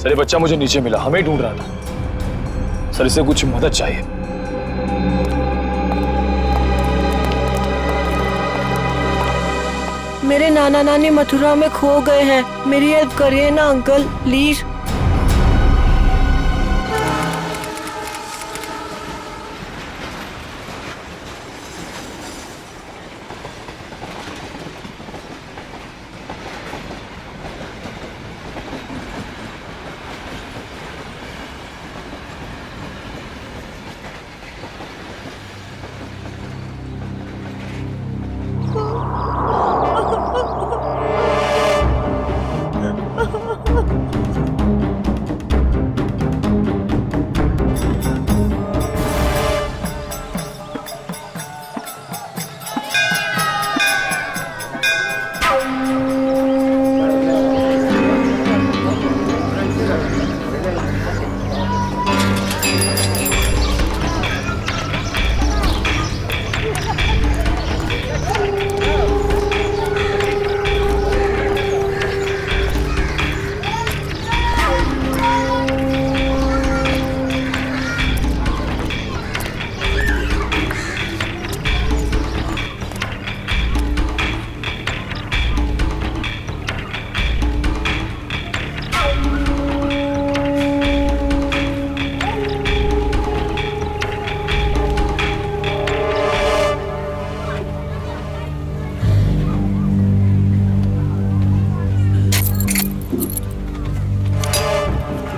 Sir ये बच्चा मुझे नीचे मिला, हमें ढूंढ रहा था सर, इसे कुछ मदद चाहिए। मेरे नाना नानी मथुरा में खो गए हैं, मेरी हेल्प करिए ना अंकल प्लीज।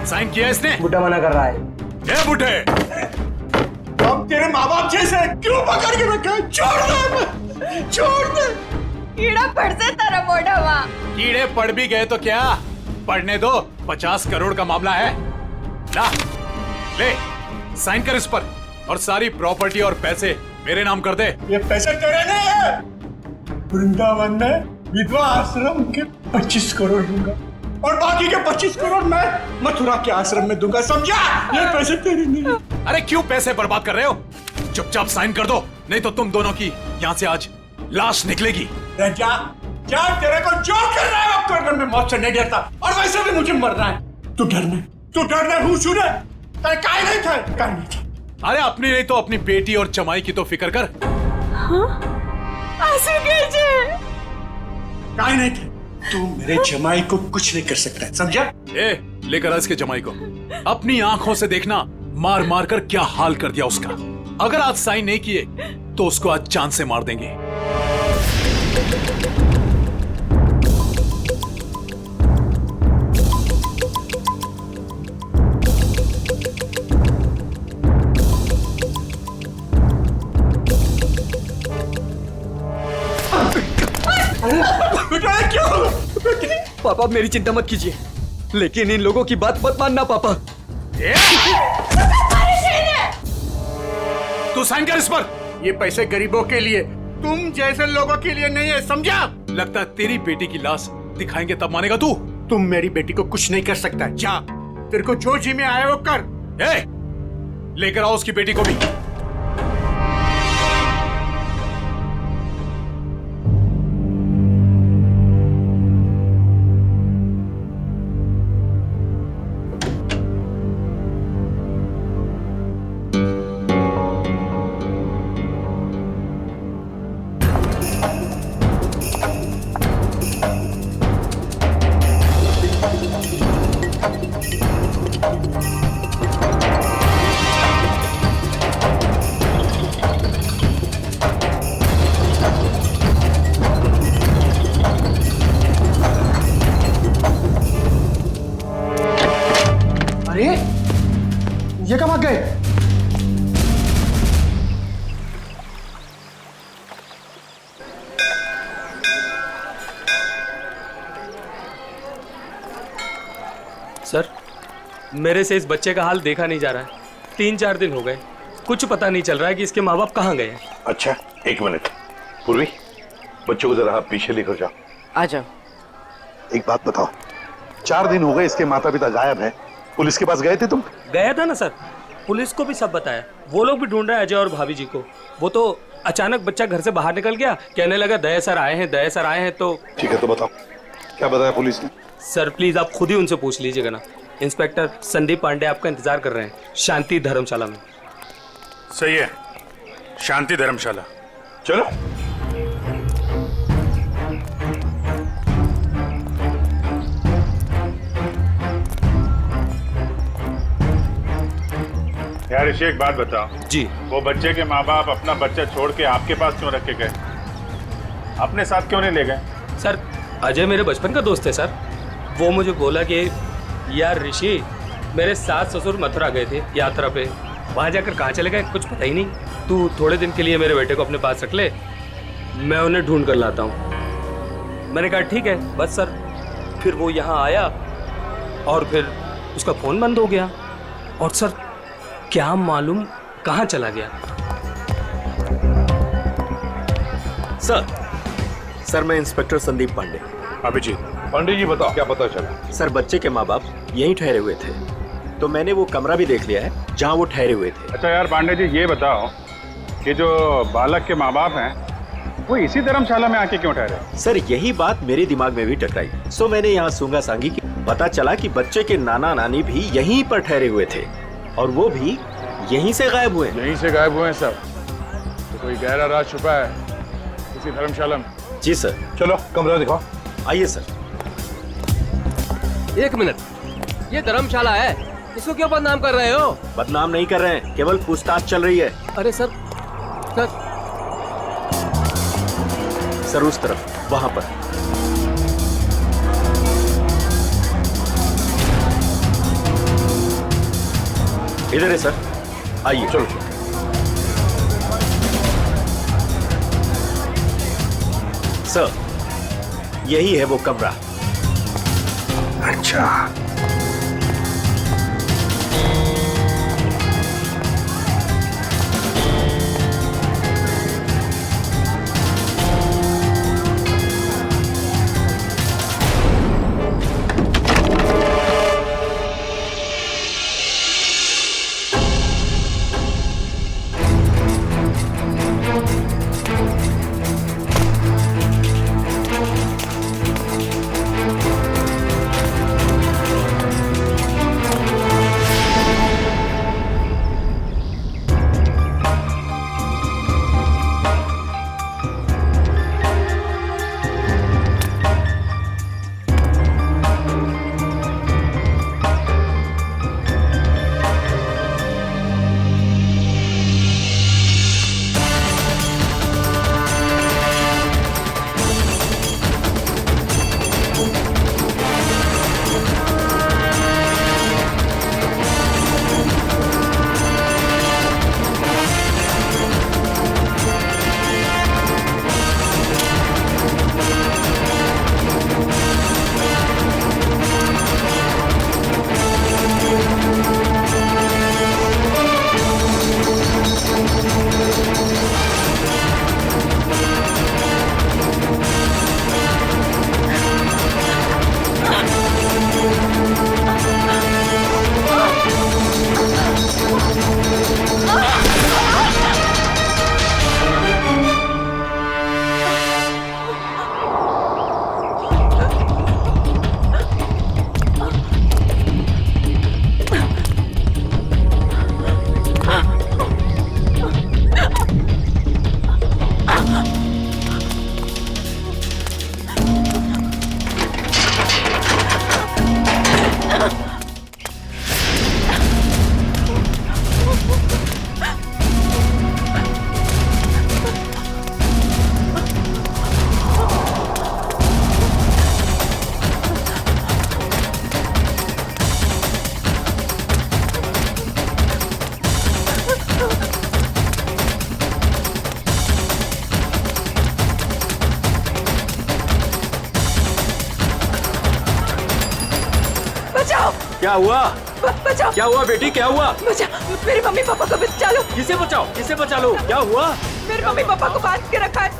साइन किया इसने? बुड्ढा मना कर रहा है। ए बुड्ढे, हम तेरे माँ बाप जैसे क्यों पकड़ के रखा है? छोड़ दे, छोड़ दे। कीड़ा पड़ से तेरा मोटा हुआ। कीड़े पड़ भी गए तो क्या, पढ़ने दो, 50 करोड़ का मामला है। ला, ले, साइन कर इस पर और सारी प्रॉपर्टी और पैसे मेरे नाम कर दे। ये पैसे तेरे नहीं है। वृंदावन में विधवा आश्रम के 25 करोड़ दूंगा और बाकी के 25 करोड़ मैं मथुरा के आश्रम में दूंगा, समझा? ये पैसे तेरे नहीं है। अरे क्यों पैसे बर्बाद कर रहे हो? चुपचाप साइन कर दो, नहीं तो तुम दोनों की यहाँ से आज लाश निकलेगी। जा, जा, तेरे को जो करना है वो करने में मौत से नहीं डरता, और वैसे भी मुझे मरना है। तू डरने हूँ सुने, तेरे काय नहीं था, काय नहीं था। अरे अपनी नहीं तो अपनी बेटी और जमाई की तो फिक्र कर। काय नहीं थे, तू मेरे जमाई को कुछ नहीं कर सकता है, समझा? ए, लेकर आ इसके जमाई को, अपनी आंखों से देखना मार मार कर क्या हाल कर दिया उसका। अगर आज साइन नहीं किए तो उसको आज जान से मार देंगे। पापा मेरी चिंता मत कीजिए, लेकिन इन लोगों की बात मत मानना पापा। तू साइन कर इस पर। ये पैसे गरीबों के लिए, तुम जैसे लोगों के लिए नहीं है, समझा? लगता है तेरी बेटी की लाश दिखाएंगे तब मानेगा तू। तुम मेरी बेटी को कुछ नहीं कर सकता, जा, तेरे को जो जी में आया वो कर। ए, लेकर आओ उसकी बेटी को भी। अरे ये कब आ गए? सर, मेरे से इस बच्चे का हाल देखा नहीं जा रहा है। 3-4 दिन हो गए, कुछ पता नहीं चल रहा है कि इसके माँ बाप कहाँ गए हैं। अच्छा, एक मिनट। पूर्वी, बच्चों को जरा आप पीछे लेकर जाओ। आ जाओ। एक बात बताओ, 4 दिन हो गए इसके माता पिता गायब हैं। पुलिस के पास गए थे तुम? गया था ना सर, पुलिस को भी सब बताया। वो लोग भी ढूंढ रहे हैं अजय और भाभी जी को। वो तो अचानक बच्चा घर से बाहर निकल गया, कहने लगा दया सर आए हैं, दया सर आए हैं। तो ठीक है, तो बताओ क्या बताया पुलिस ने? सर प्लीज आप खुद ही उनसे पूछ लीजिएगा ना। इंस्पेक्टर संदीप पांडे आपका इंतजार कर रहे हैं शांति धर्मशाला में। सही है, शांति धर्मशाला। चलो। यार ऋषि, एक बात बताओ जी। वो बच्चे के माँ बाप अपना बच्चा छोड़ के आपके पास क्यों रख के गए? अपने साथ क्यों नहीं ले गए? सर, अजय मेरे बचपन का दोस्त है सर। वो मुझे बोला कि यार ऋषि, मेरे सास ससुर मथुरा गए थे यात्रा पे, वहाँ जाकर कहाँ चले गए कुछ पता ही नहीं। तू थोड़े दिन के लिए मेरे बेटे को अपने पास रख ले, मैं उन्हें ढूंढ कर लाता हूँ। मैंने कहा ठीक है बस सर। फिर वो यहाँ आया और फिर उसका फ़ोन बंद हो गया और सर क्या मालूम कहाँ चला गया। सर मैं इंस्पेक्टर संदीप पांडे। अभिजीत। पंडित जी बताओ क्या पता चला? सर बच्चे के माँ बाप यहीं ठहरे हुए थे, तो मैंने वो कमरा भी देख लिया है जहाँ वो ठहरे हुए थे। अच्छा यार पांडे जी, ये बताओ कि जो बालक के माँ बाप हैं वो इसी धर्मशाला में आके क्यों ठहरे? सर यही बात मेरे दिमाग में भी टकराई, सो मैंने यहाँ सूंगा सांगी की। पता चला कि बच्चे के नाना नानी भी यहीं पर ठहरे हुए थे और वो भी यहीं से गायब हुए। यहीं से गायब हुए हैं सब? तो कोई गहरा राज छुपा है इसी धर्मशाला में? जी सर। चलो कमरा दिखाओ। आइए सर। एक मिनट, ये धर्मशाला है, इसको क्यों बदनाम कर रहे हो? बदनाम नहीं कर रहे हैं, केवल पूछताछ चल रही है। अरे सर सर उस तरफ, वहां पर। इधर है सर, आइए। चलो। सर यही है वो कमरा। अच्छा। क्या हुआ? बचाओ। क्या हुआ बेटी, क्या हुआ? बचाओ, मेरे मम्मी पापा को बचा लो। किसे बचाओ, किसे बचा लो? क्या हुआ? मेरे मम्मी पापा को बांध के रखा है,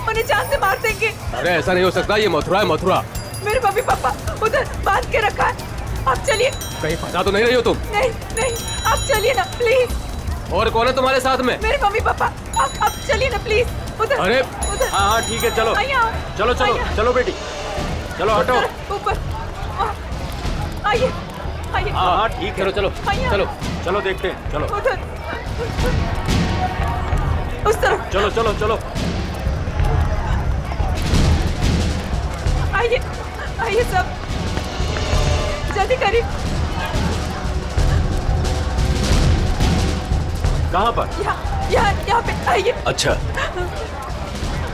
उन्हें जान से मार देंगे। अरे ऐसा नहीं हो सकता, ये मथुरा है मथुरा। मेरे मम्मी पापा उधर बांध के रखा है, आप चलिए। कहीं फंसा तो नहीं रही हो तुम? नहीं नहीं, आप चलिए ना प्लीज। और कौन है तुम्हारे साथ में? मेरे मम्मी पापा, आप चलिए ना प्लीज। उधर अरे उधर। हाँ हाँ ठीक है, चलो आइए आओ। चलो चलो आइए। चलो बेटी, चलो हटो। ऊपर आइए। आइए। हाँ ठीक है। चलो आइए। चलो चलो देखते हैं, चलो उधर, उस तरफ। चलो चलो चलो। आइए आइए सब, जल्दी करिए। कहाँ पर? यहाँ पे आइए। अच्छा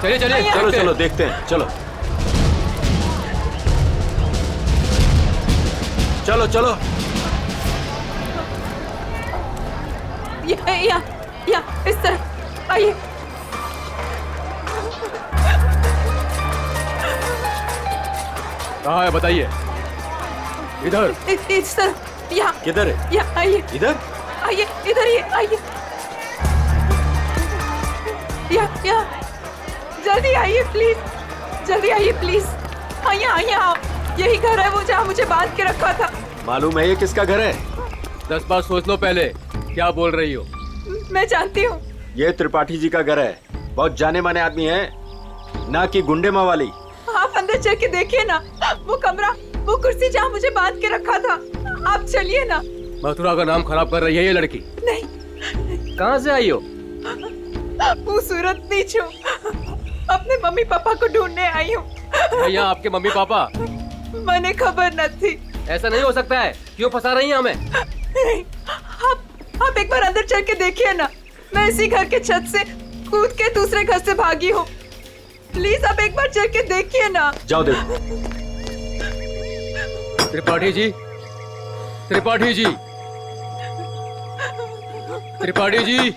चलिए चलिए चलो चलो देखते हैं, चलो चलो चलो। यहाँ इस तरफ आइए। कहाँ है बताइए। इधर। इस तरफ। यहाँ किधर है? यहाँ आइए। इधर? आइए इधर ही आइए। यहाँ जल्दी आइए प्लीज, जल्दी आइए प्लीज। हाँ यहाँ यही घर है वो जहाँ मुझे बांध के रखा था। मालूम है ये किसका घर है? 10 बार सोच लो पहले क्या बोल रही हो। मैं जानती हूँ। ये त्रिपाठी जी का घर है। बहुत जाने माने आदमी है, ना कि गुंडे मवाली। आप अंदर चल के देखिए ना, वो कमरा, वो कुर्सी जहाँ मुझे बांध के रखा था। आप चलिए ना। मथुरा का नाम खराब कर रही है ये लड़की। नहीं। कहाँ से आई हो? वो सूरत नीचू, अपने मम्मी पापा को ढूंढने आई हूँ। भैया आपके मम्मी पापा? मैंने खबर न थी। ऐसा नहीं हो सकता है, क्यों फंसा रही हैं हमें? आप एक बार अंदर चल के देखिए ना। मैं इसी घर के छत से कूद के दूसरे घर से भागी हूँ। प्लीज आप एक बार चल के देखिए ना। जाओ देखो। त्रिपाठी जी, त्रिपाठी जी, त्रिपाठी जी,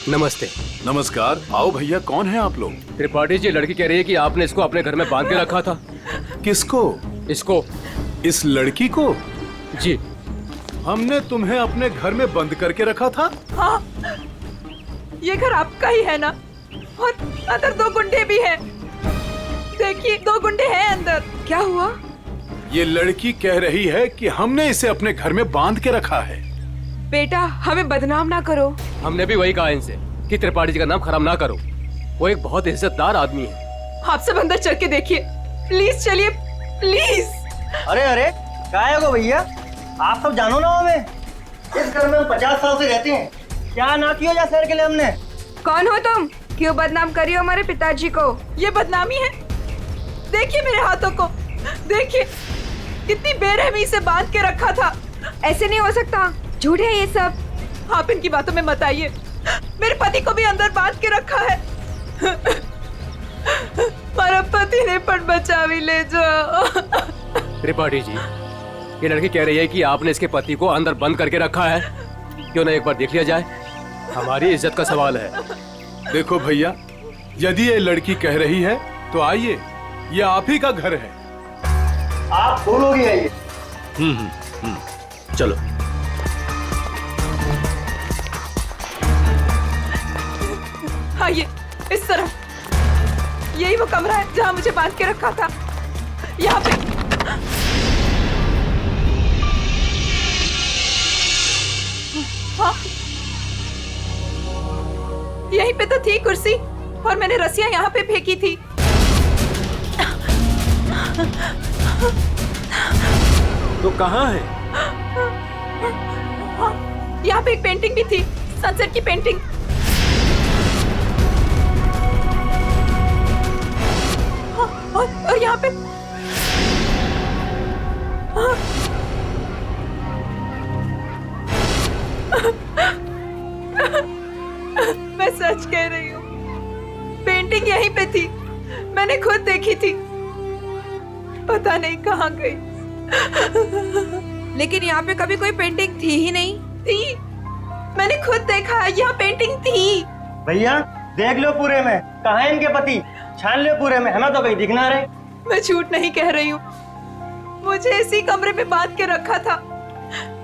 नमस्ते। नमस्कार। आओ भैया, कौन है आप लोग? त्रिपाठी जी, लड़की कह रही है कि आपने इसको अपने घर में बांध के रखा था। किसको? इसको। इस लड़की को? जी। हमने तुम्हें अपने घर में बंद करके रखा था? हाँ, ये घर आपका ही है ना? और अंदर 2 गुंडे भी हैं। देखिए 2 गुंडे हैं अंदर। क्या हुआ? ये लड़की कह रही है कि हमने इसे अपने घर में बांध के रखा है। बेटा हमें बदनाम ना करो। हमने भी वही कहा इनसे कि त्रिपाठी जी का नाम खराब ना करो। वो एक बहुत इज्जतदार आदमी है। आप सब अंदर चल के देखिए, प्लीज चलिए प्लीज। अरे अरे क्या है वो भैया, आप सब जानो ना हमें। इस घर में हम 50 साल से रहते हैं। क्या ना किया जा शहर के लिए हमने। कौन हो तुम? क्यों बदनाम करी हो हमारे पिताजी को? ये बदनामी है? देखिए मेरे हाथों को, देखिए कितनी बेरहमी से बांध के रखा था। ऐसे नहीं हो सकता, झूठ है ये सब। आप इनकी बातों में मत आइए। मेरे पति को भी अंदर बांध के रखा है। मेरा पति ने पण बचा भी ले जाओ। त्रिपाठी जी, ये लड़की कह रही है कि आपने इसके पति को अंदर बंद करके रखा है। क्यों ना एक बार देख लिया जाए? हमारी इज्जत का सवाल है। देखो भैया, यदि ये लड़की कह रही है तो आइए, ये आप ही का घर है। आप बोलोगे आइए। चलो। आइए इस तरफ। यही वो कमरा है जहाँ मुझे बांध के रखा था। यहाँ पे हाँ, यहीं पे तो थी कुर्सी और मैंने रस्सियां यहाँ पे फेंकी थी। तो कहाँ है? हाँ, यहाँ पे एक पेंटिंग भी थी, सनसेट की पेंटिंग। हाँ, और यहाँ पे हाँ, मैं सच कह रही हूँ, पेंटिंग यहीं पे थी। मैंने खुद देखी थी, पता नहीं कहाँ गई। लेकिन यहाँ पे कभी कोई पेंटिंग थी ही नहीं। थी, मैंने खुद देखा है, यहाँ पेंटिंग थी। भैया देख लो पूरे में, कहाँ है इनके पति? छान लो पूरे में, हमें तो कहीं दिख ना रहे। मैं झूठ नहीं कह रही हूँ, मुझे इसी कमरे में बांध के रखा था।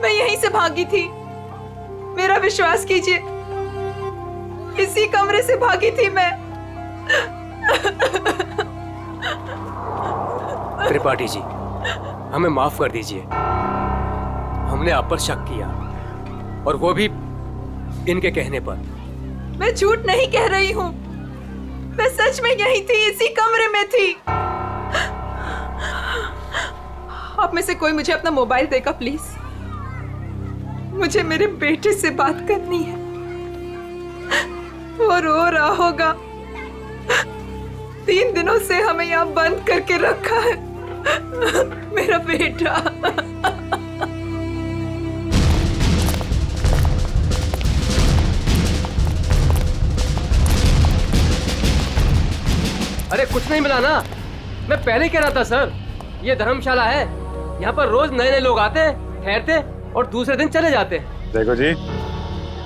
मैं यहीं से भागी थी, मेरा विश्वास कीजिए, इसी कमरे से भागी थी मैं। त्रिपाठी जी, हमें माफ कर दीजिए। हमने आप पर शक किया, और वो भी इनके कहने पर। मैं झूठ नहीं कह रही हूँ, मैं सच में यहीं थी, इसी कमरे में थी। आप में से कोई मुझे अपना मोबाइल देगा प्लीज। मुझे मेरे बेटे से बात करनी है। वो रो रहा होगा। 3 दिनों से हमें यहाँ बंद करके रखा है। मेरा बेटा। अरे कुछ नहीं मिला ना, मैं पहले कह रहा था सर, ये धर्मशाला है, यहाँ पर रोज नए नए लोग आते हैं, ठहरते और दूसरे दिन चले जाते हैं। देखो जी,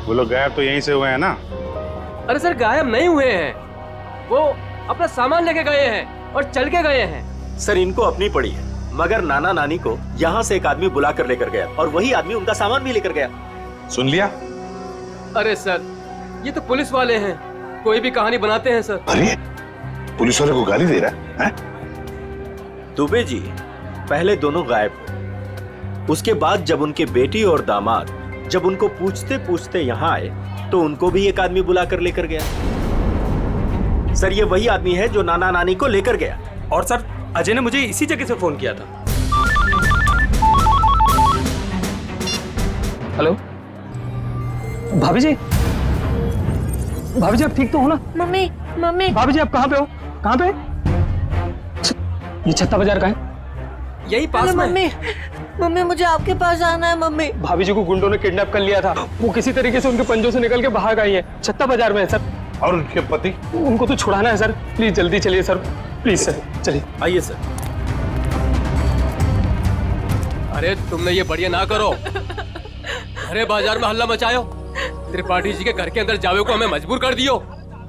वो लोग गायब तो यहीं से हुए हैं ना? अरे सर गायब नहीं हुए हैं, वो अपना सामान लेके गए हैं और चल के गए हैं। सर इनको अपनी पड़ी है, मगर नाना नानी को यहाँ से एक आदमी बुला कर लेकर गया और वही आदमी उनका सामान भी लेकर गया। सुन लिया? अरे सर ये तो पुलिस वाले हैं, कोई भी कहानी बनाते हैं सर। अरे पुलिस वाले को गाली दे रहा है? दुबे जी पहले दोनों गायब हुए, उसके बाद जब उनके बेटी और दामाद जब उनको पूछते पूछते यहाँ आए तो उनको भी एक आदमी बुला कर लेकर गया। सर ये वही आदमी है जो नाना नानी को लेकर गया। और सर अजय ने मुझे इसी जगह से फोन किया था। हेलो भाभी जी, भाभी जी आप ठीक तो हो ना? Mummy mummy. भाभी जी आप कहाँ पे हो? कहाँ पे? ये छत्ता बाजार का है? यही पास में। मम्मी मम्मी मुझे आपके पास आना है मम्मी। भाभी जी को गुंडों ने किडनैप कर लिया था, वो किसी तरीके से उनके पंजों से निकल के बाहर गई है, छत्ता बाजार में है सर। और उनके पति? उनको तो छुड़ाना है सर, प्लीज जल्दी चलिए सर, प्लीज सर चलिए। आइए सर। अरे तुमने ये बढ़िया ना करो, अरे बाजार में हल्ला मचायो, त्रिपाठी जी के घर के अंदर जावे को हमें मजबूर कर दियो।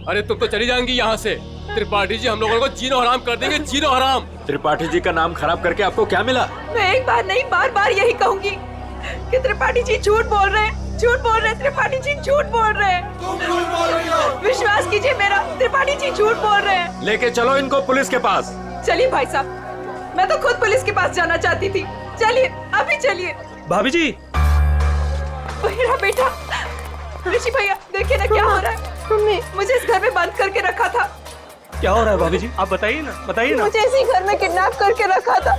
अरे तुम तो चली जाएंगी यहाँ से, त्रिपाठी जी हम लोगों को जीनो हराम कर देंगे, जीनो हराम। त्रिपाठी जी का नाम खराब करके आपको क्या मिला? मैं एक बार नहीं बार बार यही कहूंगी कि त्रिपाठी जी झूठ बोल रहे हैं, झूठ बोल रहे हैं, त्रिपाठी जी झूठ बोल रहे हैं। विश्वास कीजिए मेरा, त्रिपाठी जी झूठ बोल रहे हैं। लेके चलो इनको पुलिस के पास। चलिए भाई साहब, मैं तो खुद पुलिस के पास जाना चाहती थी, चलिए अभी चलिए। भाभी जी मेरा बेटा ऋषि भैया देखिए ना क्या हो रहा है। मम्मी मुझे इस घर में बंद करके रखा था। क्या हो रहा है भाभी जी, आप बताइए ना, बताइए ना। मुझे इसी घर में किडनैप करके रखा था,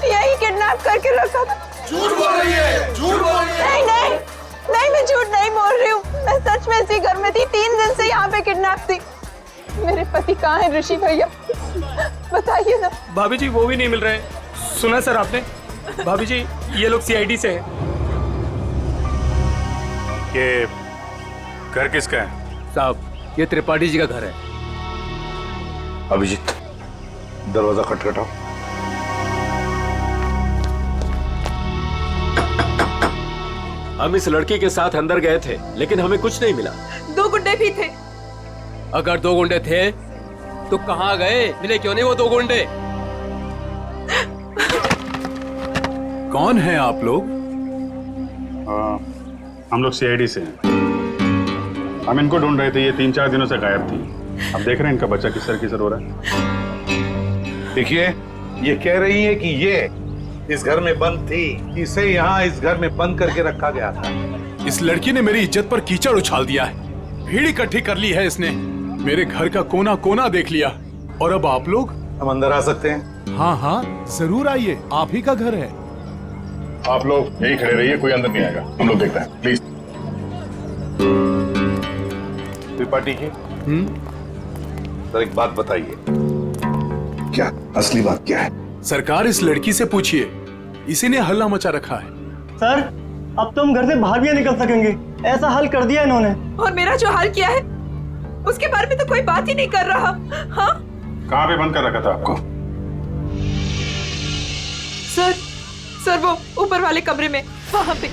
यही किडनैप करके रखा था। झूठ बोल रही है, झूठ बोल रही है। नहीं नहीं नहीं, मैं झूठ नहीं बोल रही हूँ, मैं सच में इसी घर में थी, 3 दिन से यहाँ पे किडनैप थी। मेरे पति कहाँ है ऋषि भैया, बताइए ना। भाभी जी वो भी नहीं मिल रहे। सुना सर आपने? भाभी जी ये लोग सीआईडी से हैं। ये घर किसका है? साहब ये त्रिपाठी जी का घर है। अभिजीत दरवाजा खटखटाओ। हम इस लड़की के साथ अंदर गए थे लेकिन हमें कुछ नहीं मिला। 2 गुंडे भी थे। अगर 2 गुंडे थे तो कहाँ गए? मिले क्यों नहीं वो 2 गुंडे? कौन है आप लोग? हम लोग सीआईडी से हैं। हम इनको ढूंढ रहे थे, ये 3-4 दिनों से गायब थी। अब देख रहे हैं इनका बच्चा किसर हो रहा है। देखिए ये कह रही है कि ये इस घर में बंद थी, इसे यहाँ इस घर में बंद करके रखा गया था। इस लड़की ने मेरी इज्जत पर कीचड़ उछाल दिया है, भीड़ इकट्ठी कर ली है इसने, मेरे घर का कोना कोना देख लिया। और अब आप लोग? हम अंदर आ सकते हैं? हाँ हाँ जरूर आइए, आप ही का घर है। आप लोग यही खड़े रहिए, कोई अंदर नहीं आएगा, हम लोग देखते हैं प्लीज। त्रिपाठी जी सर एक बात बताइए, क्या असली बात क्या है? सरकार इस लड़की से पूछिए, इसी ने हल्ला मचा रखा है। सर अब तो हम घर से बाहर भी नहीं निकल सकेंगे, ऐसा हल कर दिया इन्होंने। और मेरा जो हाल किया है उसके बारे में तो कोई बात ही नहीं कर रहा। हाँ कहाँ पे बंद कर रखा था आपको? सर वो ऊपर वाले कमरे में, वहां पे।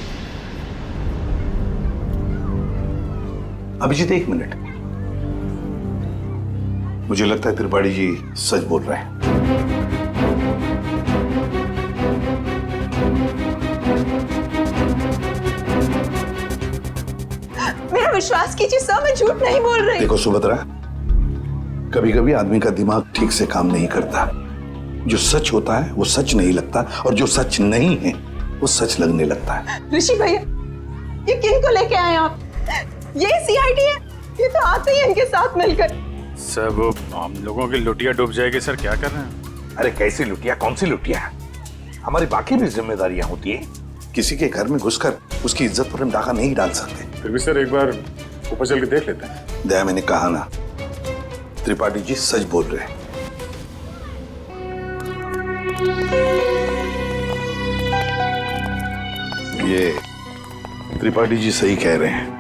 अभिजीत एक मिनट, मुझे लगता है त्रिपाठी जी सच बोल रहे हैं। मेरा विश्वास कीजिए सर, मैं झूठ नहीं बोल रही। देखो सुभद्रा, कभी कभी आदमी का दिमाग ठीक से काम नहीं करता। जो सच होता है वो सच नहीं लगता, और जो सच नहीं है वो सच लगने लगता है। ऋषि भैया ये किन को लेके आए आप? ये सीआईडी है, ये तो आते ही इनके साथ मिलकर। सर वो हम लोगों की लुटिया डूब जाएगी। सर क्या कर रहे हैं? अरे कैसी लुटिया, कौन सी लुटिया? हमारी बाकी भी जिम्मेदारियां होती हैं। किसी के घर में घुसकर उसकी इज्जत पर हम डाका नहीं डाल सकते। फिर भी सर एक बार ऊपर चल के देख लेते हैं। दया, मैंने कहा ना, त्रिपाठी जी सच बोल रहे हैं। ये त्रिपाठी जी सही कह रहे हैं।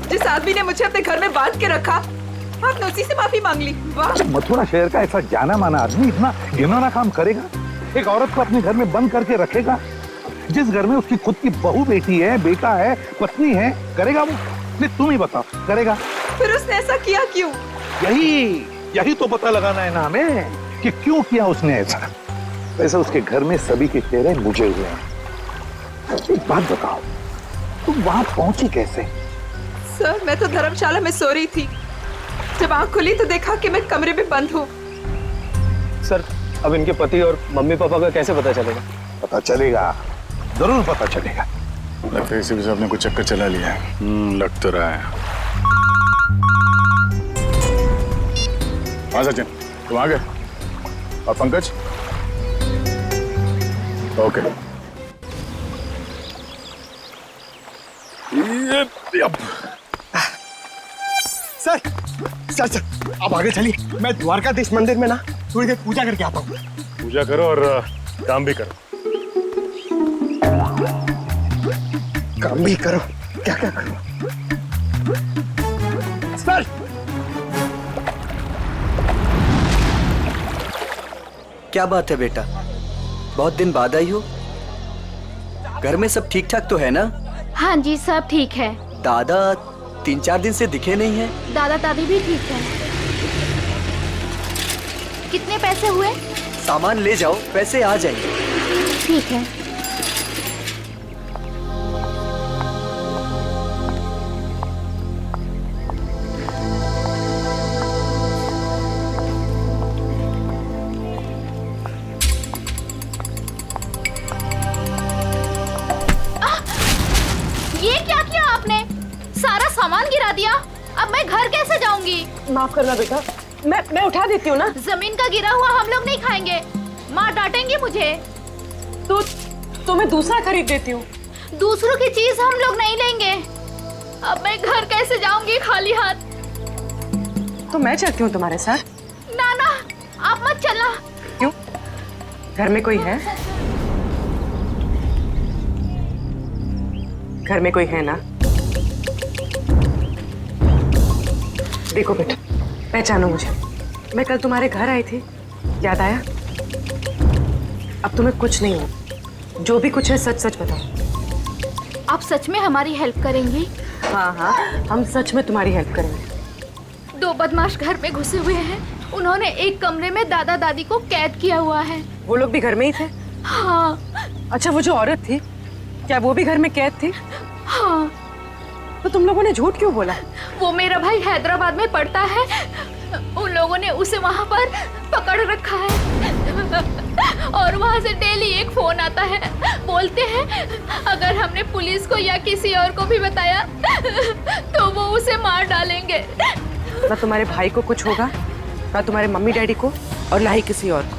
जिस आदमी ने मुझे अपने घर में बांध के रखा, आपने उसी से माफी मांग ली। वाह! मथुरा शहर का ऐसा जाना माना आदमी इतना घिनौना काम करेगा? एक औरत को अपने घर में बंद करके रखेगा? जिस घर में उसकी खुद की बहू बेटी है, बेटा है, पत्नी है, करेगा वो? नहीं, तुम ही बताओ, करेगा? फिर उसने ऐसा किया क्यों? यही तो पता लगाना है ना हमें कि क्यों किया उसने ऐसा। वैसे उसके घर में सभी के चेहरे बुझे हुए हैं। एक बात बताओ, तुम वहां पहुंची कैसे? सर, मैं तो धर्मशाला में सो रही थी। जब आंख खुली तो देखा कि मैं कमरे में बंद हूँ। सर, अब इनके पति और मम्मी पापा का कैसे पता चलेगा? पता चलेगा, जरूर पता चलेगा। लगता है इसी वजह से आपने कुछ चक्कर चला लिया है। लग तो रहा है। हाँ सचिन, तुम आ गए? और Pankaj? Okay. Sir sir sir आप आगे चलिए, मैं द्वारकाधीश मंदिर में ना थोड़ी देर पूजा करके आता हूँ। पूजा करो और काम भी करो। काम भी करो? क्या क्या करो? सर, क्या बात है बेटा, बहुत दिन बाद आई हो? घर में सब ठीक ठाक तो है ना? हाँ जी, सब ठीक है। दादा 3-4 दिन से दिखे नहीं है। दादा दादी भी ठीक है। कितने पैसे हुए? सामान ले जाओ, पैसे आ जाएंगे। ठीक है। ये क्या किया आपने? सारा सामान गिरा दिया। अब मैं घर कैसे जाऊंगी? माफ करना बेटा, मैं उठा देती हूँ ना। जमीन का गिरा हुआ हम लोग नहीं खाएंगे, माँ डांटेंगी मुझे। तो मैं दूसरा खरीद देती हूँ। दूसरों की चीज हम लोग नहीं लेंगे। अब मैं घर कैसे जाऊंगी खाली हाथ? तो मैं चलती हूँ तुम्हारे साथ। ना ना, आप मत चलना। क्यों? घर में कोई है? घर में कोई है ना? देखो बेटा, पहचानो मुझे। मैं कल तुम्हारे घर आई थी, याद आया? अब तुम्हें कुछ नहीं हो, जो भी कुछ है सच सच बताओ। आप सच में हमारी हेल्प करेंगी? हाँ हाँ, हम सच में तुम्हारी हेल्प करेंगे। 2 बदमाश घर में घुसे हुए हैं। उन्होंने एक कमरे में दादा दादी को कैद किया हुआ है। वो लोग भी घर में ही थे? हाँ। अच्छा, वो जो औरत थी, क्या वो भी घर में कैद थी? हाँ। तो तुम लोगों ने झूठ क्यों बोला? वो मेरा भाई हैदराबाद में पढ़ता है, उन लोगों ने उसे वहाँ पर पकड़ रखा है और वहाँ से डेली एक फोन आता है। बोलते हैं अगर हमने पुलिस को या किसी और को भी बताया तो वो उसे मार डालेंगे। ना तुम्हारे भाई को कुछ होगा, ना तुम्हारे मम्मी डैडी को, और ना ही किसी और को।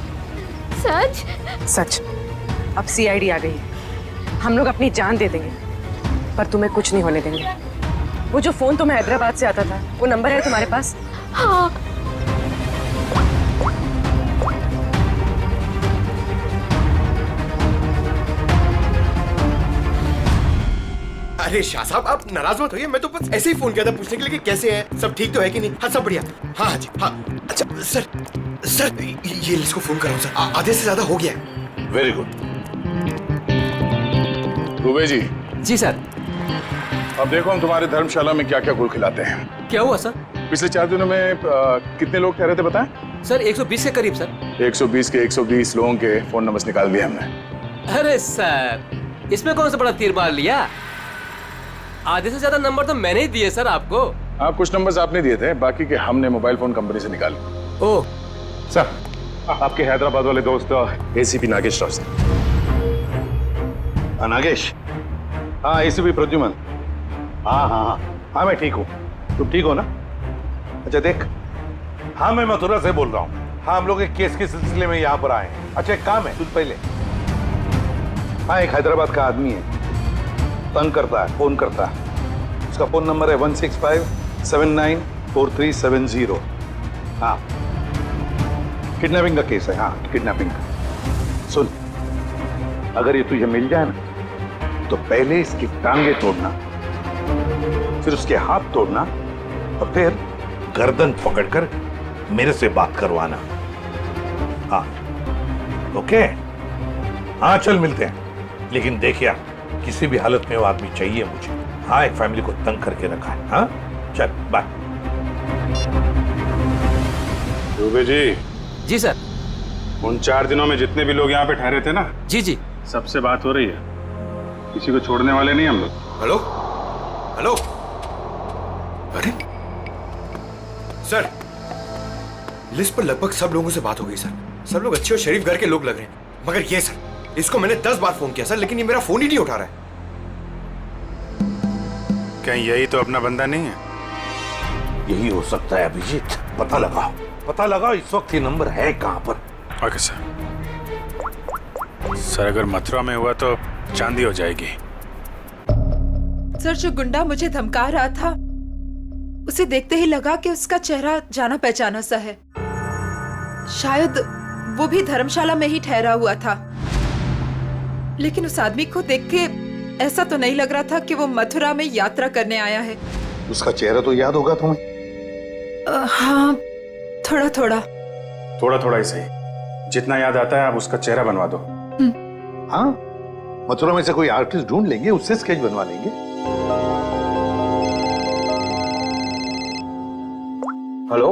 सच? सच। अब सीआईडी आ गई है, हम लोग अपनी जान दे देंगे, पर तुम्हें कुछ नहीं होने देंगे। वो जो फोन तुम्हें हैदराबाद से आता था, वो नंबर है तुम्हारे पास? हाँ। अरे शाह साहब, आप नाराज मत होइए, मैं तो बस ऐसे ही फोन किया था पूछने के लिए कि कैसे हैं, सब ठीक तो है कि नहीं? हाँ सब बढ़िया। हाँ जी हाँ। अच्छा सर ये इसको फोन कराओ सर, आधे से ज्यादा हो गया है। Very good. दुबे जी। जी सर। अब देखो हम तुम्हारे धर्मशाला में क्या क्या गुल खिलाते हैं। क्या हुआ सर? पिछले 4 दिनों में कितने लोग ठहरे थे बताएं? सर 120 के करीब सर। 120 के 120 लोगों के फोन नंबर निकाल दिए हमने। अरे सर, इसमें कौन सा बड़ा तीर मार लिया? आधे से ज्यादा नंबर तो मैंने ही दिए सर आपको। हाँ, कुछ नंबर्स आपने दिए थे, बाकी के हमने मोबाइल फोन कंपनी से निकाले। ओह सर, आपके हैदराबाद वाले दोस्त एसीपी नागेश राव से। नागेश, हाँ एसीपी प्रद्युमन। हाँ हाँ हाँ हाँ मैं ठीक हूँ, तुम ठीक हो ना? अच्छा देख, हाँ मैं मथुरा से बोल रहा हूँ। हाँ हम लोग एक केस के सिलसिले में यहाँ पर आए हैं। अच्छा एक काम है, तुझ पहले। हाँ एक हैदराबाद का आदमी है, तंग करता है, फोन करता है। उसका फोन नंबर है 165794370। हाँ किडनैपिंग का केस है। हाँ किडनैपिंग का। सुन, अगर ये तुझे मिल जाए ना तो पहले इसकी टांगे तोड़ना, फिर उसके हाथ तोड़ना और फिर गर्दन पकड़कर मेरे से बात करवाना। हाँ ओके? हाँ चल मिलते हैं, लेकिन देखिए किसी भी हालत में वो आदमी चाहिए मुझे। हाँ एक फैमिली को तंग करके रखा है। हाँ चल बाय। दुबे जी। जी सर। उन 4 दिनों में जितने भी लोग यहाँ पे ठहरे थे ना, जी जी, सबसे बात हो रही है। किसी को छोड़ने वाले नहीं हम लोग। Hello hello. अरे सर, लिस्ट पर लगभग सब लोगों से बात हो गई सर। सब लोग अच्छे और शरीफ घर के लोग लग रहे हैं, मगर ये सर, इसको मैंने 10 बार फोन किया सर, लेकिन ये मेरा फोन ही नहीं उठा रहा है। कहीं यही तो अपना बंदा नहीं है? यही हो सकता है अभिजीत, पता लगाओ, पता लगाओ इस वक्त ये नंबर है कहां पर। Okay sir. सर अगर मथुरा में हुआ तो चांदी हो जाएगी। सर जो गुंडा मुझे धमका रहा था, उसे देखते ही लगा कि उसका चेहरा जाना पहचाना सा है। शायद वो भी धर्मशाला में ही ठहरा हुआ था, लेकिन उस आदमी को देख के ऐसा तो नहीं लग रहा था कि वो मथुरा में यात्रा करने आया है। उसका चेहरा तो याद होगा तुम्हें? हाँ थोड़ा थोड़ा। थोड़ा थोड़ा ही सही, जितना याद आता है आप उसका चेहरा बनवा दो। हाँ मथुरा में से कोई आर्टिस्ट ढूंढ लेंगे, उससे स्केच बनवा लेंगे। हेलो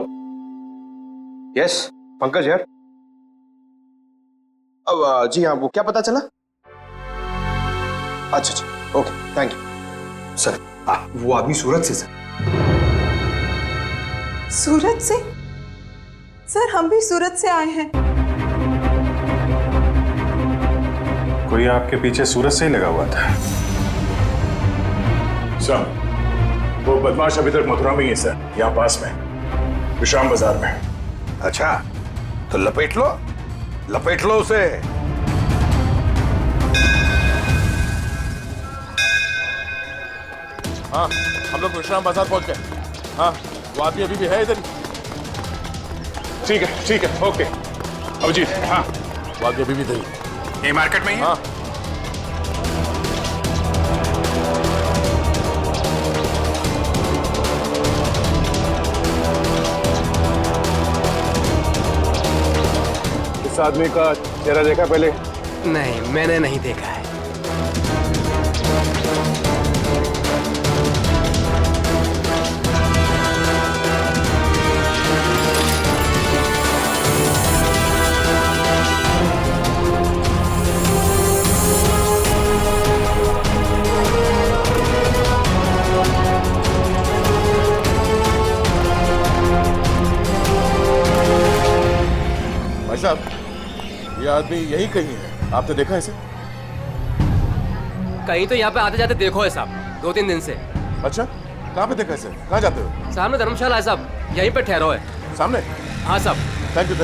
यस पंकज यार। अब जी हाँ, वो क्या पता चला? अच्छा अच्छा ओके थैंक यू सर। वो आदमी सूरत से सर। सूरत से? सर हम भी सूरत से आए हैं। कोई आपके पीछे सूरत से ही लगा हुआ था? सर वो बदमाश अभी तक मथुरा में ही है सर, यहाँ पास में विश्राम बाजार में। अच्छा तो लपेट लो उसे। हाँ हम लोग विश्राम बाजार पहुंच गए। हाँ वो आदमी अभी भी है इधर। ठीक है ओके अभिजीत। हाँ वो आदमी अभी भी इधर ही। ये मार्केट में ही है? हाँ इस आदमी का चेहरा देखा पहले? नहीं मैंने नहीं देखा है। भाई साहब ये आदमी यही कहीं है, आपने देखा है इसे? कहीं तो यहाँ पे आते जाते देखो है साहब, 2-3 दिन से। अच्छा कहाँ पे देखा इसे? कहाँ जाते हो? सामने धर्मशाला है साहब, यहीं पे ठहरो है। सामने? हाँ साहब। Thank you.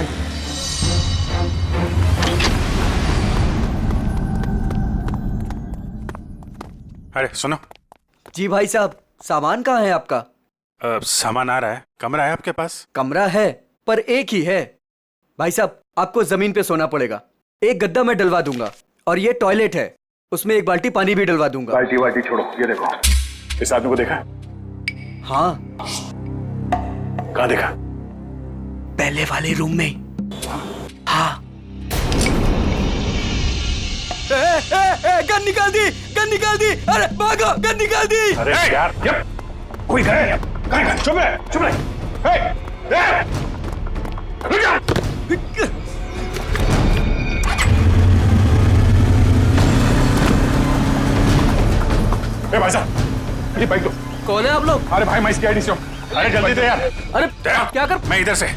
अरे सुनो। जी भाई साहब, सामान कहाँ है आपका? सामान आ रहा है। कमरा है आपके पास? कमरा है पर एक ही है भाई साहब, आपको जमीन पे सोना पड़ेगा। एक गद्दा मैं डलवा दूंगा और ये टॉयलेट है, उसमें एक बाल्टी पानी भी डलवा दूंगा। बाल्टी छोड़ो, ये देखो इस आदमी को देखा? हाँ। कहाँ देखा? पहले वाले रूम में। हाँ। गन निकाल दी, गन निकाल दी। अरे भागो, गन निकाल दी। अरे यार कोई गए? चुप रहे। भाई साहब ये बाइक दो। कौन है आप लोग? अरे भाई मैं इसकी आईडी से हूँ। अरे जल्दी दे यार। अरे क्या कर? मैं इधर से।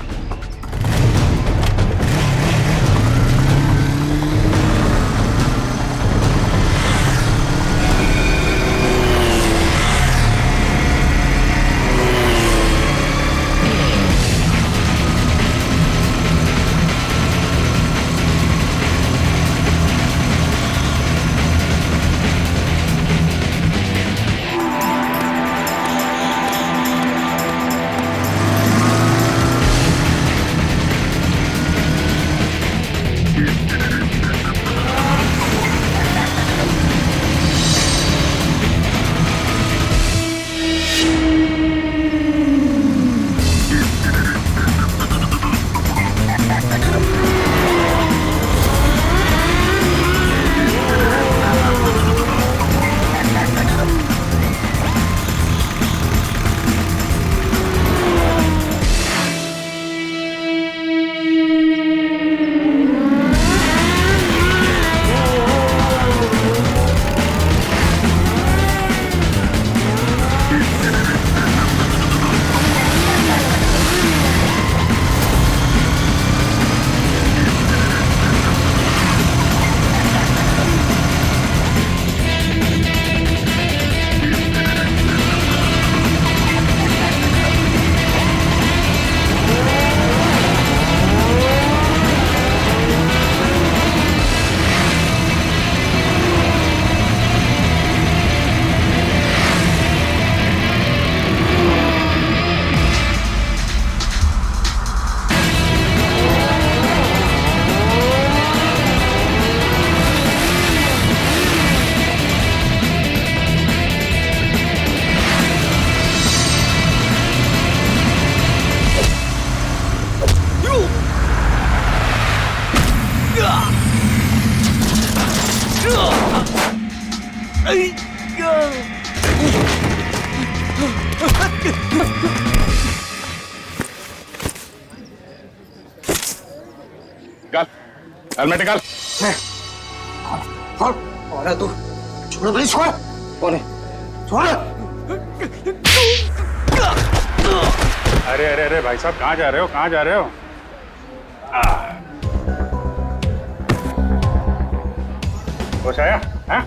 हेलमेट निकाल। और तू छोड़ भाई, छोड़। कौन है? छोड़। अरे अरे अरे भाई साहब, कहाँ जा रहे हो, कहाँ जा रहे हो? होश आया? हाँ?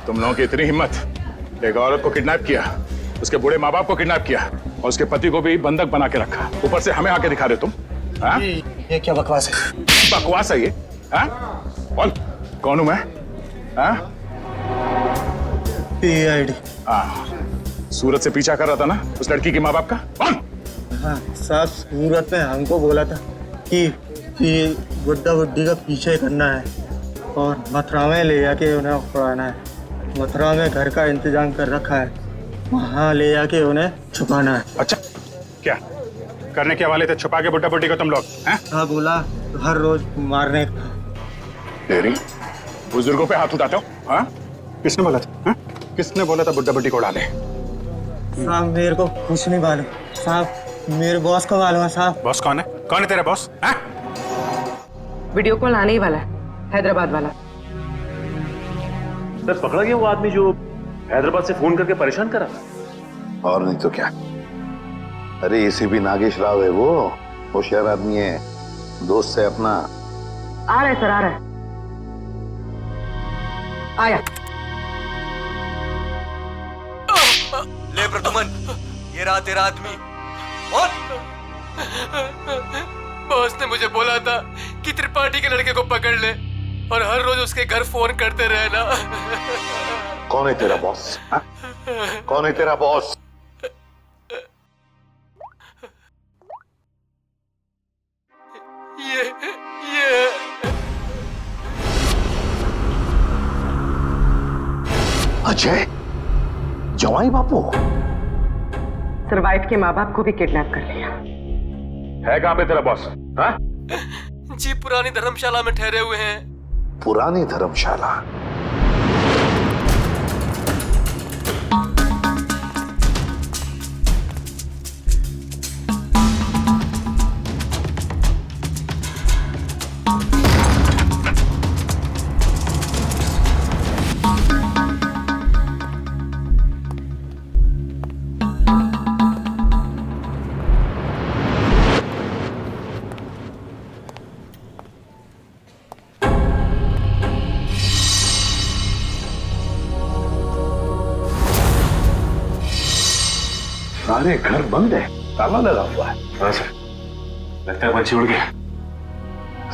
तुम लोगों की इतनी हिम्मत, एक औरत को किडनैप किया, उसके बूढ़े माँ बाप को किडनैप किया और उसके पति को भी बंधक बना के रखा, ऊपर से हमें आके दिखा रहे तुम? हाँ? ये क्या बकवास है? बकवास है ये? हाँ? बोल, कौन हूं मैं? हाँ? PID। हाँ, सूरत से पीछा कर रहा था ना उस लड़की के माँ बाप का? कौन? हाँ साहब, सूरत में हमको बोला था कि गुड्डा गुड्डी का पीछे करना है और मथुरा में ले जाके उन्हें उड़ाना है। मथुरा में घर का इंतजाम कर रखा है, वहाँ ले जाके उन्हें छुपाना है। अच्छा, क्या करने के वाले थे? छुपा के बुड्ढा बुड्ढी को तुम लोग? हाँ बोला, हर रोज मारने का। तेरी बुजुर्गों पे हाथ उठाते हो? हाँ? किसने बोला था? हाँ? किसने बोला था बुड्ढा बुड्ढी को उड़ा ले? साहब मेरे को कुछ नहीं मालूम साहब, मेरे बॉस को मालूम है साहब। बॉस कौन है? कौन है तेरा बॉस? हाँ? वीडियो कॉल आने ही वाला है, हैदराबाद वाला। सर पकड़ा गया वो आदमी जो हैदराबाद से फोन करके परेशान कर रहा था। और नहीं तो क्या। अरे ACP नागेश राव है वो, होशियार आदमी है, दोस्त है अपना। आ रहा है सर, आ रहा है। आया। ले प्रदुमन, ये रहा तेरा आदमी। और बॉस ने मुझे बोला था कि त्रिपाठी के लड़के को पकड़ ले और हर रोज उसके घर फोन करते रहना। कौन है तेरा बॉस? हाँ? कौन है तेरा बॉस? ये अजय, जवाई बापू। सर वाइफ के माँ बाप को भी किडनैप कर लिया है। कहाँ पे तेरा बॉस? हाँ? जी पुरानी धर्मशाला में ठहरे हुए हैं। पुरानी धर्मशाला? सारे घर बंद है, ताला लगा हुआ है। हाँ सर, लगता है बच्ची उड़ गया।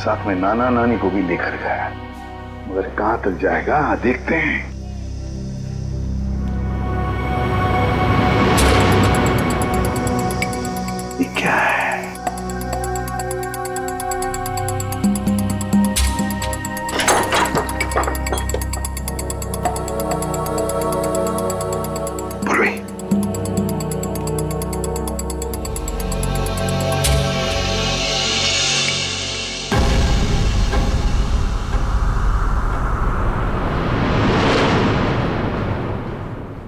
साथ में नाना नानी को भी लेकर गया, मगर कहां तक जाएगा देखते हैं। ये क्या है?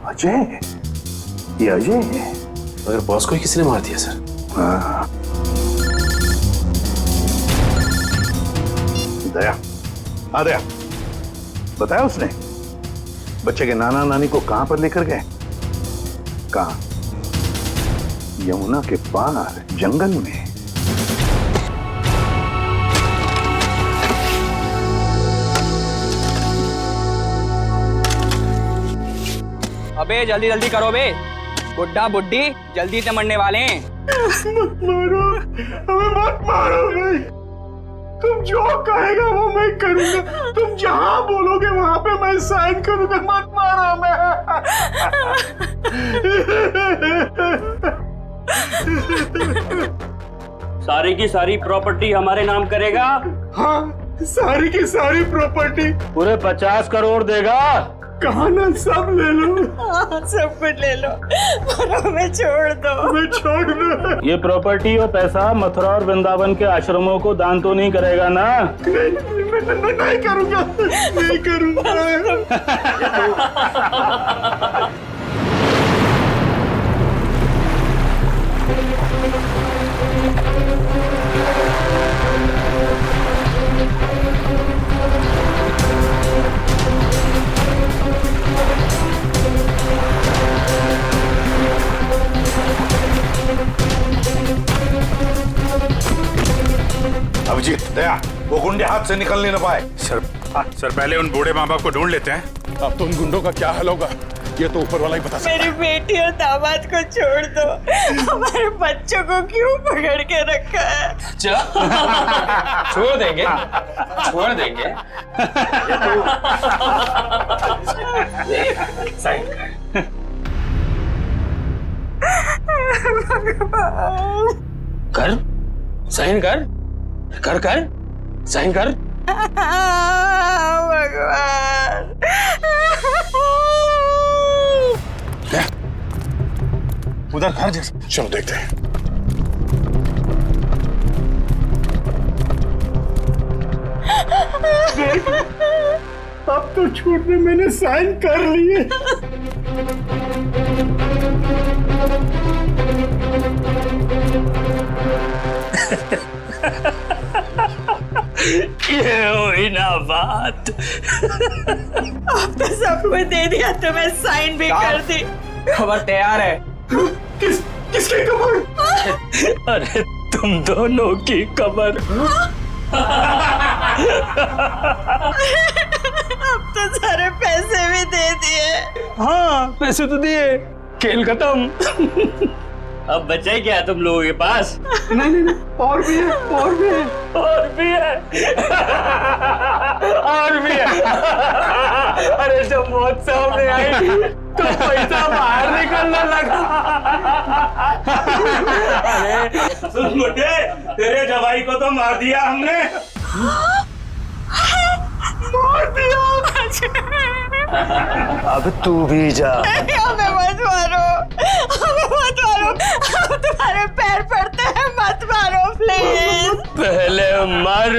अजय, ये अजय है। मगर बॉस को ही किसी ने मार दिया सर। हाँ। दया, हाँ दया, बताया उसने बच्चे के नाना नानी को कहां पर लेकर गए? कहां? यमुना के पार जंगल में। अबे जल्दी जल्दी करो बे, बुड्ढा बुड्ढी जल्दी से मरने वाले हैं। मत मारो, हमें मत मारो भाई। तुम जो कहेगा वो मैं करूंगा, तुम जहां बोलोगे वहां पे मैं साइन करूंगा। मत मारो मैं। सारी की सारी प्रॉपर्टी हमारे नाम करेगा? हाँ, सारी की सारी प्रॉपर्टी। पूरे 50 करोड़ देगा? कहा ना, सब ले लो। सब कुछ ले लो, पर हमें छोड़ दो। हमें छोड़ दो। ये प्रॉपर्टी और पैसा मथुरा और वृंदावन के आश्रमों को दान तो नहीं करेगा ना? नहीं करूंगा, नहीं करूंगा। दया, वो गुंडे हाथ से निकल नहीं पाए। सर पहले उन बूढ़े माँ बाप को ढूंढ लेते हैं। अब तो उन गुंडों का क्या हाल होगा ये तो ऊपर वाला ही बता सकता है। मेरी बेटी और दामाद को छोड़ दो, हमारे बच्चों को क्यों पकड़ के रखा है? छोड़ देंगे, छोड़ देंगे। साइन कर, साइन कर, कर कर, साइन कर। भगवान, उधर घर जैसा, चलो देखते हैं। अब तो छूट में मैंने साइन कर लिए। ये हुई ना बात। अब तो सब कुछ दे दिया तो मैं साइन भी कर दी। खबर तैयार है। किसकी खबर? अरे तुम दोनों की खबर। अब तो सारे पैसे भी दे दिए। हाँ पैसे तो दिए, खेल खत्म। अब बचा ही क्या तुम लोगों के पास? नहीं, और भी है, और भी है, और भी है, और भी है। अरे जब मौत सामने आई तो पैसा बाहर निकलने लगा। अरे सुन मुझे, तेरे जवाई को तो मार दिया हमने। मार दिया? अब तू भी जा। हमें मत मारो, हमें मत मारो, हम तुम्हारे पैर पड़ते हैं, मत मारो प्लीज। पहले मर,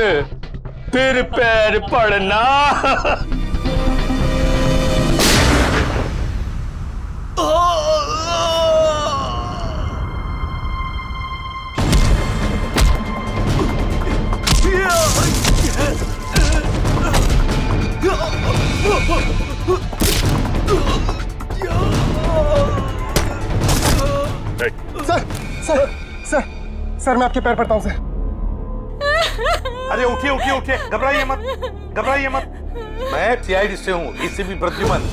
फिर पैर पड़ना। सर मैं आपके पैर पड़ता हूँ सर। अरे उठिए उठिए उठिए, घबराइए मत, घबराइए मत। मैं सीआईडी से हूँ, एसीपी प्रद्युमन।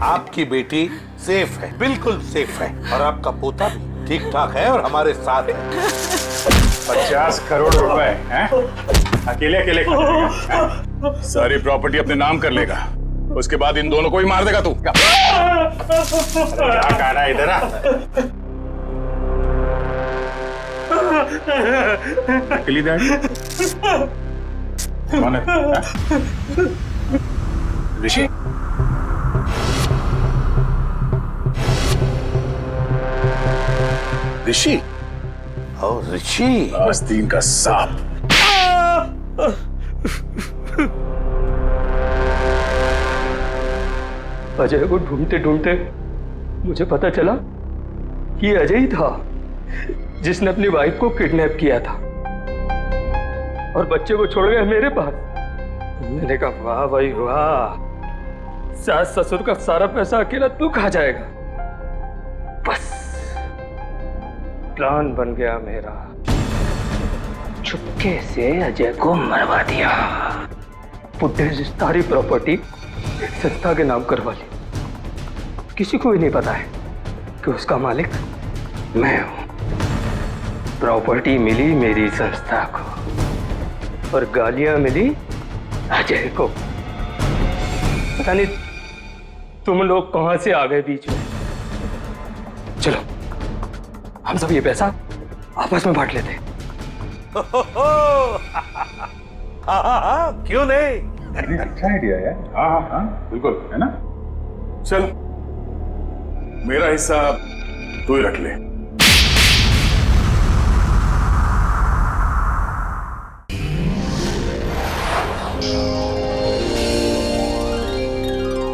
आपकी बेटी सेफ है, बिल्कुल सेफ है, और आपका पोता भी ठीक ठाक है और हमारे साथ है। 50 करोड़ रुपए हैं? अकेले अकेले सारी प्रॉपर्टी अपने नाम कर लेगा, उसके बाद इन दोनों को ही मार देगा तू। क्या कहना है इधर? अकेली डैडी कौन है? ऋषि? ऋषि? और ऋषि आस्तीन का सांप। अजय को ढूंढते ढूंढते मुझे पता चला कि अजय ही था जिसने अपनी वाइफ को किडनैप किया था और बच्चे को छोड़ गया मेरे पास। मैंने कहा वाह भाई वाह, सास ससुर का सारा पैसा अकेला तू खा जाएगा। बस प्लान बन गया मेरा, चुपके से अजय को मरवा दिया। बुड्ढे से सारी प्रॉपर्टी संस्था के नाम करवा ली, किसी को भी नहीं पता है कि उसका मालिक मैं हूं। प्रॉपर्टी मिली मेरी संस्था को और गालियां मिली अजय को। पता नहीं तुम लोग कहां से आ गए बीच में। चलो हम सब ये पैसा आपस में बांट लेते। क्यों नहीं? अच्छा आइडिया है। हाँ हाँ हाँ बिल्कुल, है ना? चल मेरा हिस्सा तू ही रख ले।